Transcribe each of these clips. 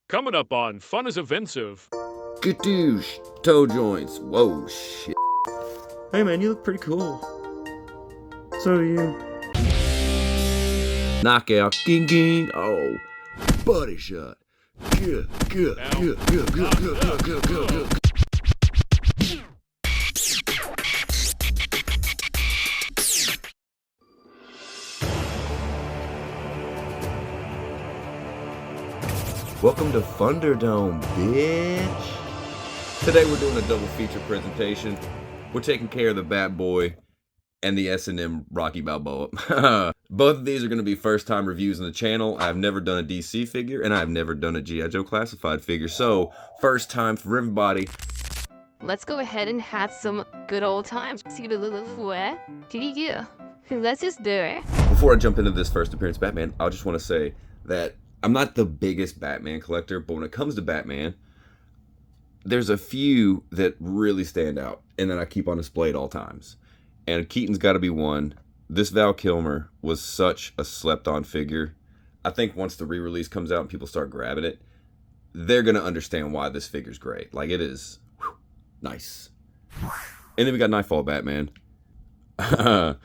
Coming up on Fun is Offensive. Skadoosh, toe joints. Whoa, shit. Hey man, you look pretty cool. So do you. Knockout, ging ging. Oh, body shot. Good. Welcome to Thunderdome, bitch. Today we're doing a double feature presentation. We're taking care of the Bat Boy and the S&M Rocky Balboa. Both of these are going to be first time reviews on the channel. I've never done a DC figure and I've never done a G.I. Joe classified figure. So first time for everybody. Let's go ahead and have some good old times. Let's just do it. Before I jump into this first appearance Batman, I just want to say that I'm not the biggest Batman collector, but when it comes to Batman, there's a few that really stand out and that I keep on display at all times. And Keaton's got to be one. This Val Kilmer was such a slept-on figure. I think once the re-release comes out and people start grabbing it, they're going to understand why this figure's great. Like, it is nice. And then we got Nightfall Batman. I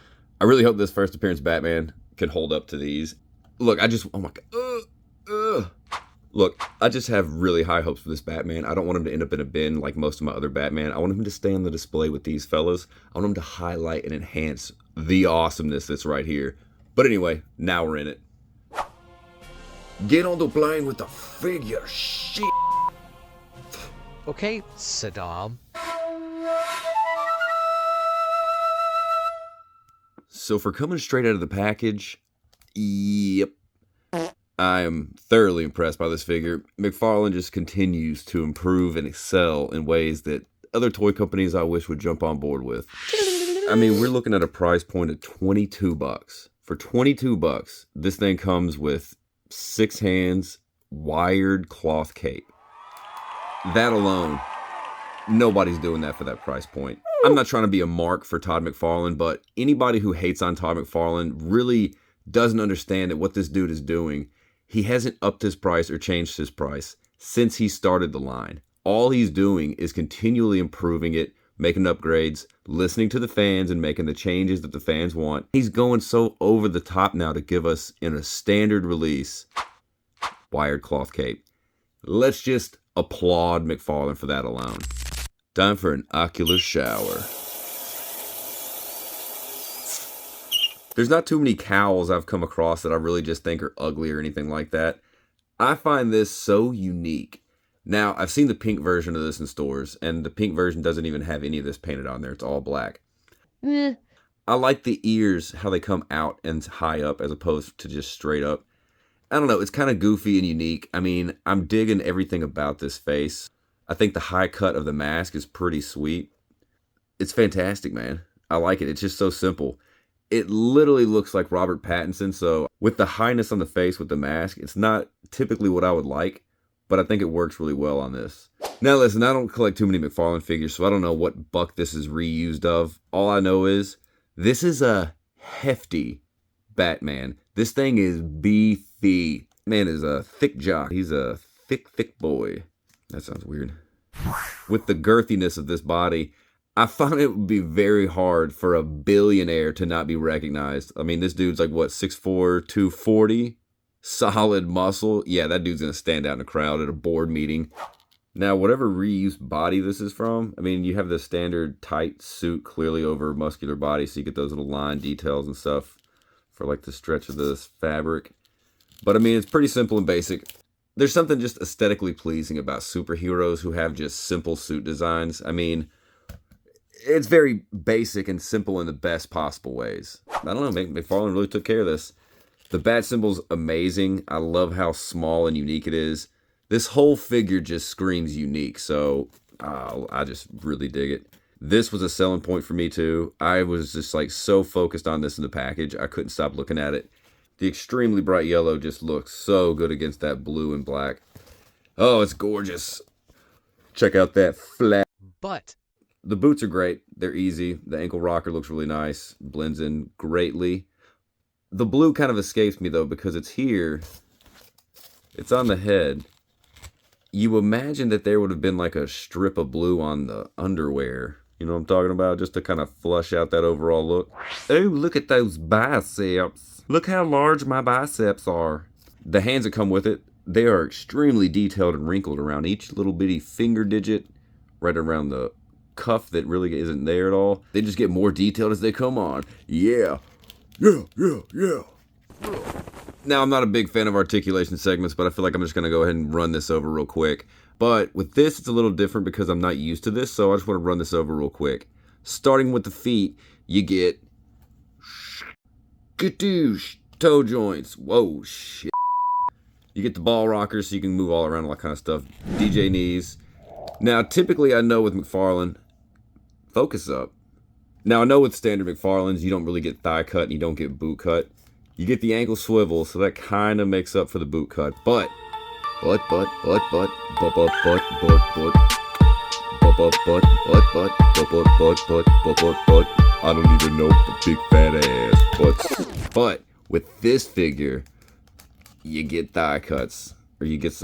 really hope this first appearance Batman can hold up to these. Look, oh my God. Look, I just have really high hopes for this Batman. I don't want him to end up in a bin like most of my other Batman. I want him to stay on the display with these fellas. I want him to highlight and enhance the awesomeness that's right here. But anyway, now we're in it. Get on the plane with the figure, shit. Okay, Saddam. So for coming straight out of the package, yep. I am thoroughly impressed by this figure. McFarlane just continues to improve and excel in ways that other toy companies I wish would jump on board with. I mean, we're looking at a price point of $22. For $22, this thing comes with 6 hands, wired cloth cape. That alone, nobody's doing that for that price point. I'm not trying to be a mark for Todd McFarlane, but anybody who hates on Todd McFarlane really doesn't understand that what this dude is doing. He hasn't upped his price or changed his price since he started the line. All he's doing is continually improving it, making upgrades, listening to the fans and making the changes that the fans want. He's going so over the top now to give us in a standard release wired cloth cape. Let's just applaud McFarlane for that alone. Time for an ocular shower. There's not too many cowls I've come across that I really just think are ugly or anything like that. I find this so unique. Now, I've seen the pink version of this in stores, and the pink version doesn't even have any of this painted on there. It's all black. I like the ears, how they come out and high up as opposed to just straight up. I don't know, it's kind of goofy and unique. I mean, I'm digging everything about this face. I think the high cut of the mask is pretty sweet. It's fantastic, man. I like it. It's just so simple. It literally looks like Robert Pattinson, so with the highness on the face with the mask, it's not typically what I would like, but I think it works really well on this. Now listen, I don't collect too many McFarlane figures, so I don't know what buck this is reused of. All I know is, this is a hefty Batman. This thing is beefy. Man is a thick jock. He's a thick boy. That sounds weird. With the girthiness of this body, I found it would be very hard for a billionaire to not be recognized. I mean, this dude's like, what, 6'4", 240? Solid muscle. Yeah, that dude's going to stand out in a crowd at a board meeting. Now, whatever reused body this is from, I mean, you have the standard tight suit clearly over muscular body, so you get those little line details and stuff for like the stretch of this fabric. But I mean, it's pretty simple and basic. There's something just aesthetically pleasing about superheroes who have just simple suit designs. I mean, it's very basic and simple in the best possible ways. I don't know, McFarlane really took care of this. The bat symbol's amazing. I love how small and unique it is. This whole figure just screams unique, so I just really dig it. This was a selling point for me too. I was just like so focused on this in the package, I couldn't stop looking at it. The extremely bright yellow just looks so good against that blue and black. Oh, it's gorgeous. Check out that flat. But the boots are great. They're easy. The ankle rocker looks really nice. Blends in greatly. The blue kind of escapes me though because it's here. It's on the head. you imagine that there would have been like a strip of blue on the underwear. You know what I'm talking about? Just to kind of flush out that overall look. Oh, look at those biceps. Look how large my biceps are. The hands that come with it, they are extremely detailed and wrinkled around each little bitty finger digit, right around the cuff that really isn't there at all. They just get more detailed as they come on. Yeah. Now, I'm not a big fan of articulation segments, but I feel like I'm just going to go ahead and run this over real quick. But with this, it's a little different because I'm not used to this, so I just want to run this over real quick. Starting with the feet, you get skadoosh, toe joints. Whoa, shit. You get the ball rockers so you can move all around, all that kind of stuff. DJ knees. Now, typically I know with McFarlane, focus up. Now, I know with standard McFarlanes, you don't really get thigh cut and you don't get boot cut. You get the ankle swivel, so that kind of makes up for the boot cut. But, I don't even know the big fat ass butts. But with this figure, you get thigh cuts, or you get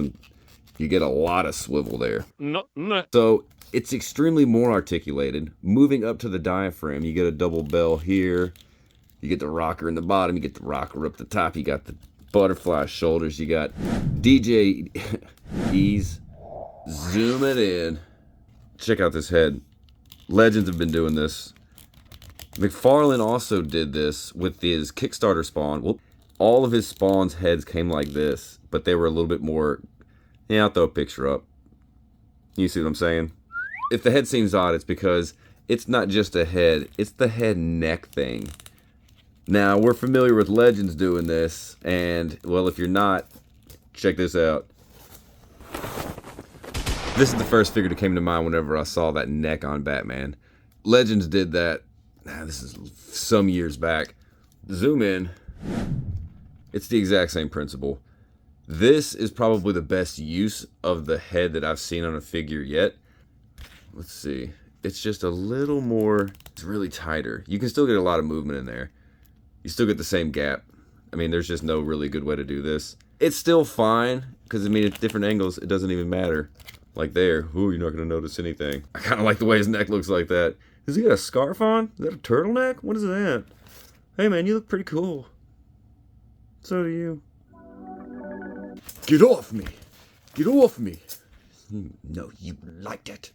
a lot of swivel there. No. So it's extremely more articulated. Moving up to the diaphragm, you get a double bell here. You get the rocker in the bottom, you get the rocker up the top, you got the butterfly shoulders, you got DJ Ease. Zoom it in. Check out this head. Legends have been doing this. McFarlane also did this with his Kickstarter spawn. Well, all of his spawn's heads came like this, but they were a little bit more... Yeah, I'll throw a picture up. You see what I'm saying? If the head seems odd, it's because it's not just a head, it's the head-neck thing. Now, we're familiar with Legends doing this, and, well, if you're not, check this out. This is the first figure that came to mind whenever I saw that neck on Batman. Legends did that, this is some years back. Zoom in. It's the exact same principle. This is probably the best use of the head that I've seen on a figure yet. Let's see. It's just a little more, it's really tighter. You can still get a lot of movement in there. You still get the same gap. I mean, there's just no really good way to do this. It's still fine, because I mean, at different angles, it doesn't even matter. Like there, ooh, you're not going to notice anything. I kind of like the way his neck looks like that. Does he got a scarf on? Is that a turtleneck? What is that? Hey man, you look pretty cool. So do you. Get off me! Get off me! No, you liked it.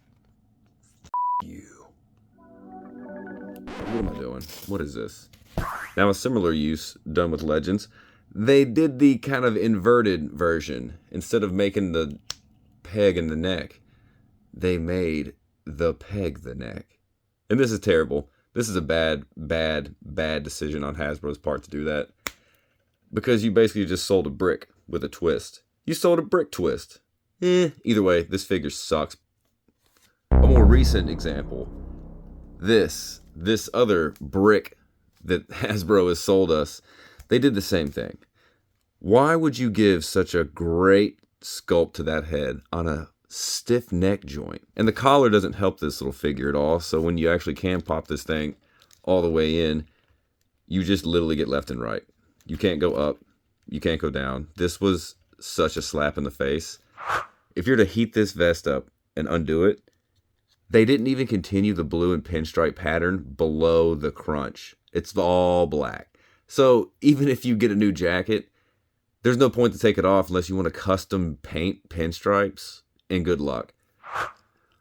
You. What am I doing? What is this? Now, a similar use done with Legends. They did the kind of inverted version. Instead of making the peg in the neck, they made the peg the neck. And this is terrible. This is a bad decision on Hasbro's part to do that. Because you basically just sold a brick with a twist. You sold a brick twist. Either way, this figure sucks. A more recent example. This other brick that Hasbro has sold us, they did the same thing. Why would you give such a great sculpt to that head on a stiff neck joint? And the collar doesn't help this little figure at all, so when you actually can pop this thing all the way in, you just literally get left and right. You can't go up, you can't go down. This was such a slap in the face. If you're to heat this vest up and undo it, they didn't even continue the blue and pinstripe pattern below the crunch. It's all black. So even if you get a new jacket, there's no point to take it off unless you want to custom paint pinstripes, and good luck.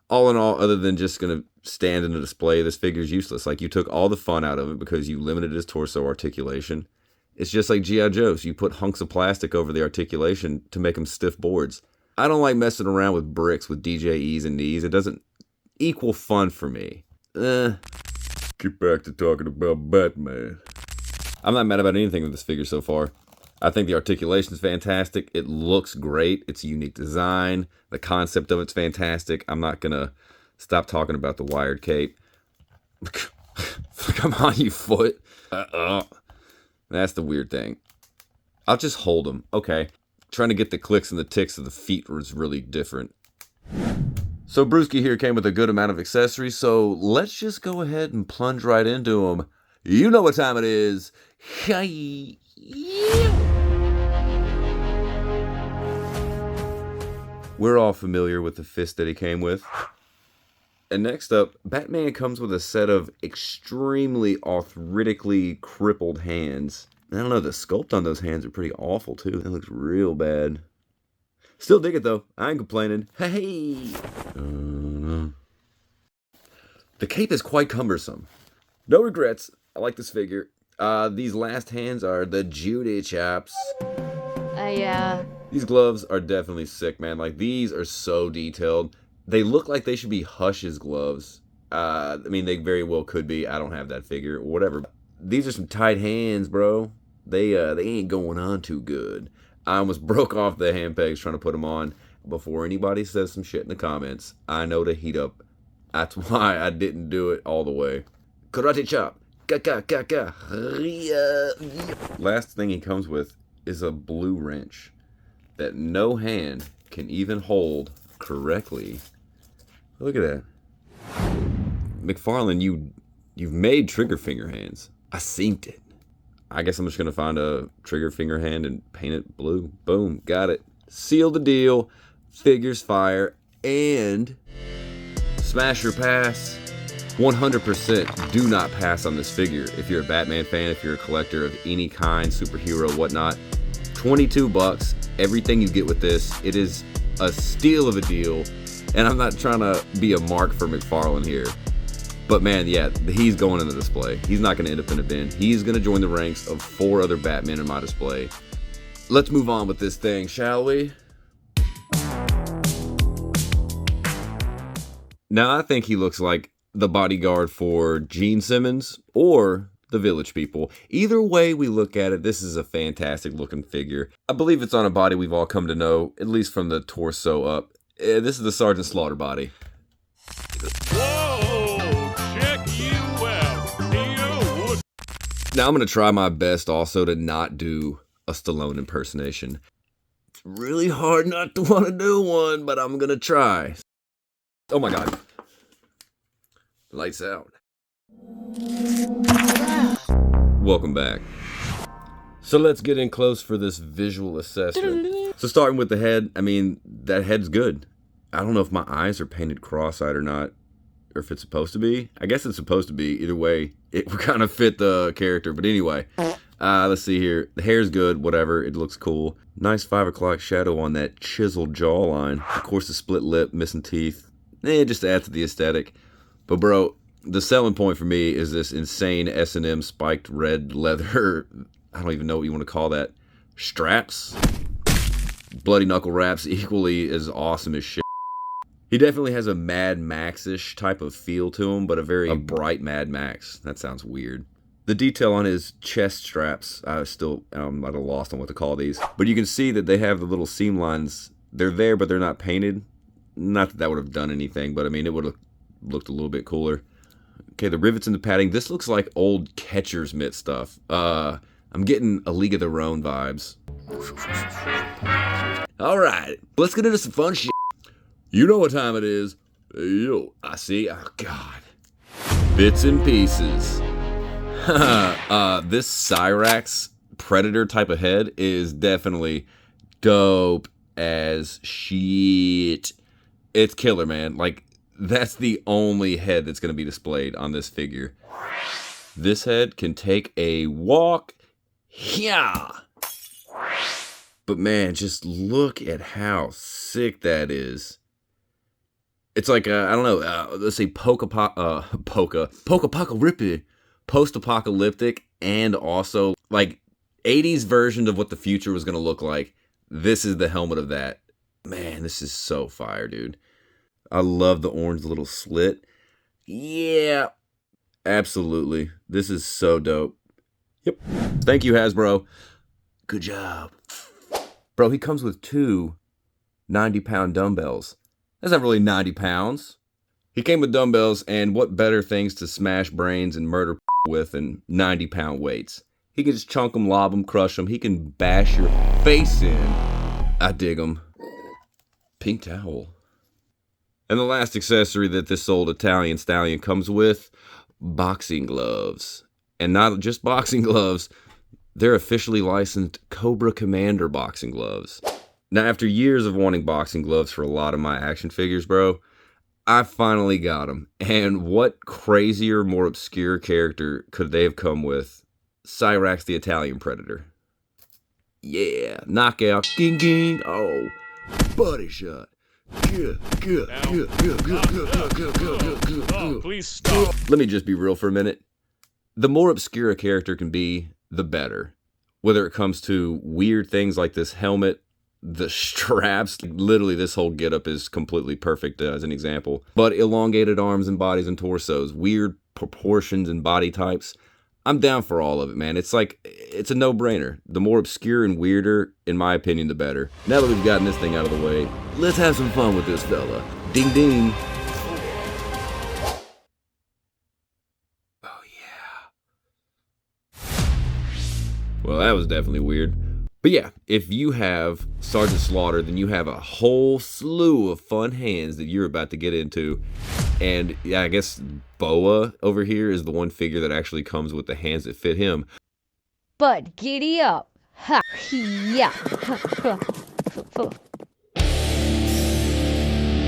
All in all, other than just going to stand in a display, this figure's useless. Like, you took all the fun out of it because you limited his torso articulation. It's just like G.I. Joe, so you put hunks of plastic over the articulation to make them stiff boards. I don't like messing around with bricks with DJEs and knees. It doesn't equal fun for me. Get back to talking about Batman. I'm not mad about anything with this figure so far. I think the articulation's fantastic. It looks great. It's a unique design. The concept of it's fantastic. I'm not gonna stop talking about the wired cape. Come on, you foot. That's the weird thing. I'll just hold them. Okay. Trying to get the clicks and the ticks of the feet was really different. So Brewski here came with a good amount of accessories, so let's just go ahead and plunge right into them. You know what time it is. Hey. We're all familiar with the fist that he came with. And next up, Batman comes with a set of extremely arthritically crippled hands. I don't know, the sculpt on those hands are pretty awful too. It looks real bad. Still dig it though. I ain't complaining. Hey! The cape is quite cumbersome. No regrets. I like this figure. These last hands are the Judy chops. Yeah. These gloves are definitely sick, man. Like, these are so detailed. They look like they should be Hush's gloves. I mean, they very well could be. I don't have that figure. Whatever. These are some tight hands, bro. They ain't going on too good. I almost broke off the hand pegs trying to put them on. Before anybody says some shit in the comments, I know to heat up. That's why I didn't do it all the way. Karate chop. Ka. Last thing he comes with is a blue wrench that no hand can even hold correctly. Look at that. McFarlane, you've made trigger finger hands. I seen it. I guess I'm just gonna find a trigger finger hand and paint it blue. Boom, got it. Seal the deal. Figures fire and smash or pass. 100% do not pass on this figure. If you're a Batman fan, if you're a collector of any kind, superhero, whatnot, $22, everything you get with this, it is a steal of a deal. And I'm not trying to be a mark for McFarlane here. But man, yeah, he's going in the display. He's not going to end up in a bin. He's going to join the ranks of 4 other Batmen in my display. Let's move on with this thing, shall we? Now, I think he looks like the bodyguard for Gene Simmons or the Village People. Either way we look at it, this is a fantastic looking figure. I believe it's on a body we've all come to know, at least from the torso up. This is the Sergeant Slaughter body. Whoa! Check you out. Now I'm going to try my best also to not do a Stallone impersonation. It's really hard not to want to do one, but I'm going to try. Oh my God. Lights out. Welcome back. So let's get in close for this visual assessment. So starting with the head, I mean, that head's good. I don't know if my eyes are painted cross-eyed or not, or if it's supposed to be. I guess it's supposed to be. Either way, it would kind of fit the character. But anyway, let's see here. The hair's good, whatever. It looks cool. Nice 5 o'clock shadow on that chiseled jawline. Of course, the split lip, missing teeth. It just adds to the aesthetic. But bro, the selling point for me is this insane S&M spiked red leather, I don't even know what you want to call that, straps. Bloody knuckle wraps, equally as awesome as shit. He definitely has a Mad Max-ish type of feel to him, but a very bright Mad Max. That sounds weird. The detail on his chest straps, I'm at a loss on what to call these. But you can see that they have the little seam lines. They're there, but they're not painted. Not that that would have done anything, but I mean, it would have looked a little bit cooler. Okay, the rivets in the padding. This looks like old catcher's mitt stuff. I'm getting a League of Their Own vibes. All right, let's get into some fun shit. You know what time it is. Yo, I see. Oh, God. Bits and pieces. This Cyrax Predator type of head is definitely dope as shit. It's killer, man. Like, that's the only head that's going to be displayed on this figure. This head can take a walk. Yeah. But man, just look at how sick that is. It's like, I don't know, let's say post-apocalyptic, and also like 80s version of what the future was going to look like. This is the helmet of that. Man, this is so fire, dude. I love the orange little slit. Yeah, absolutely. This is so dope. Yep. Thank you, Hasbro. Good job. Bro, he comes with 2 90-pound dumbbells. That's not really 90 pounds. He came with dumbbells, and what better things to smash brains and murder with than 90-pound weights. He can just chunk them, lob them, crush them. He can bash your face in. I dig him. Pink towel. And the last accessory that this old Italian stallion comes with, boxing gloves. And not just boxing gloves, they're officially licensed Cobra Commander boxing gloves. Now, after years of wanting boxing gloves for a lot of my action figures, bro, I finally got them. And what crazier, more obscure character could they have come with? Cyrax the Italian Predator. Yeah, knockout, ging ging, oh, body shot. Please stop. Let me just be real for a minute. The more obscure a character can be, the better. Whether it comes to weird things like this helmet, the straps, literally this whole getup is completely perfect as an example. But elongated arms and bodies and torsos, weird proportions and body types, I'm down for all of it, man. It's like, it's a no-brainer. The more obscure and weirder, in my opinion, the better. Now that we've gotten this thing out of the way, let's have some fun with this fella. Ding ding. Oh yeah. Well, that was definitely weird. But yeah, if you have Sergeant Slaughter, then you have a whole slew of fun hands that you're about to get into. And yeah, I guess Boa over here is the one figure that actually comes with the hands that fit him. Bud, giddy up. Ha, yeah.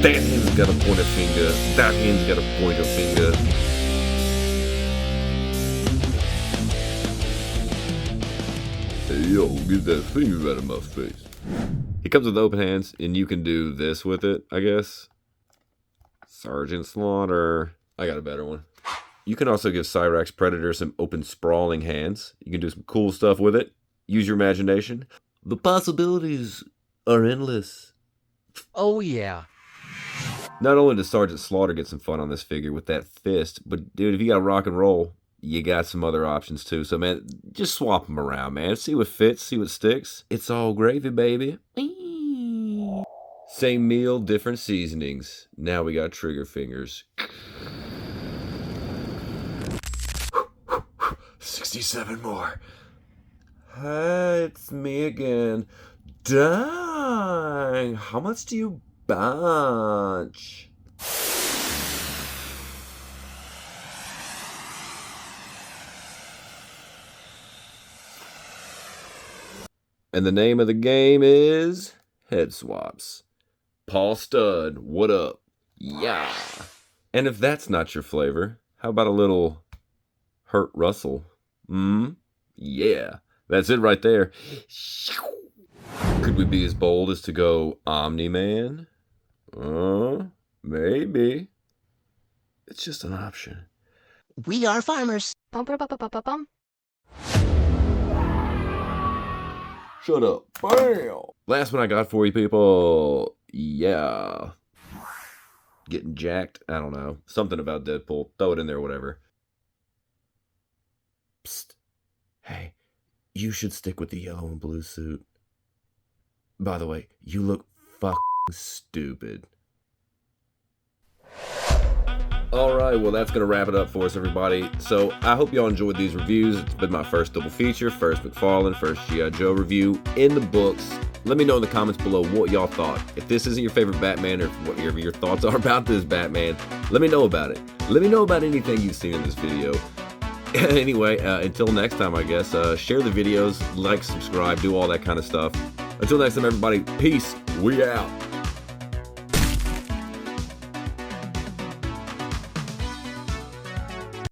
That hand's got a pointer finger. That hand's got a pointer finger. Hey, yo, get that finger out of my face. He comes with open hands, and you can do this with it, I guess. Sergeant Slaughter. I got a better one. You can also give Cyrax Predator some open sprawling hands. You can do some cool stuff with it. Use your imagination. The possibilities are endless. Oh yeah. Not only does Sergeant Slaughter get some fun on this figure with that fist, but dude, if you got rock and roll, you got some other options too. So man, just swap them around, man. See what fits, see what sticks. It's all gravy, baby. Same meal, different seasonings. Now we got trigger fingers. 67 more. Hey, it's me again. Dang, how much do you bunch? And the name of the game is Head Swaps. Paul Stud, what up? Yeah. And if that's not your flavor, how about a little Hurt Russell? Yeah. That's it right there. Could we be as bold as to go Omni-Man? Maybe. It's just an option. We are farmers. Bum. Shut up. Bam! Last one I got for you people. Yeah. Getting jacked? I don't know. Something about Deadpool. Throw it in there, whatever. Psst. Hey, you should stick with the yellow and blue suit. By the way, you look fucking stupid. Alright, well that's going to wrap it up for us, everybody. So, I hope y'all enjoyed these reviews. It's been my first double feature, first McFarlane, first G.I. Joe review in the books. Let me know in the comments below what y'all thought. If this isn't your favorite Batman, or whatever your thoughts are about this Batman, let me know about it. Let me know about anything you've seen in this video. Anyway, until next time, I guess, share the videos, like, subscribe, do all that kind of stuff. Until next time, everybody, peace. We out.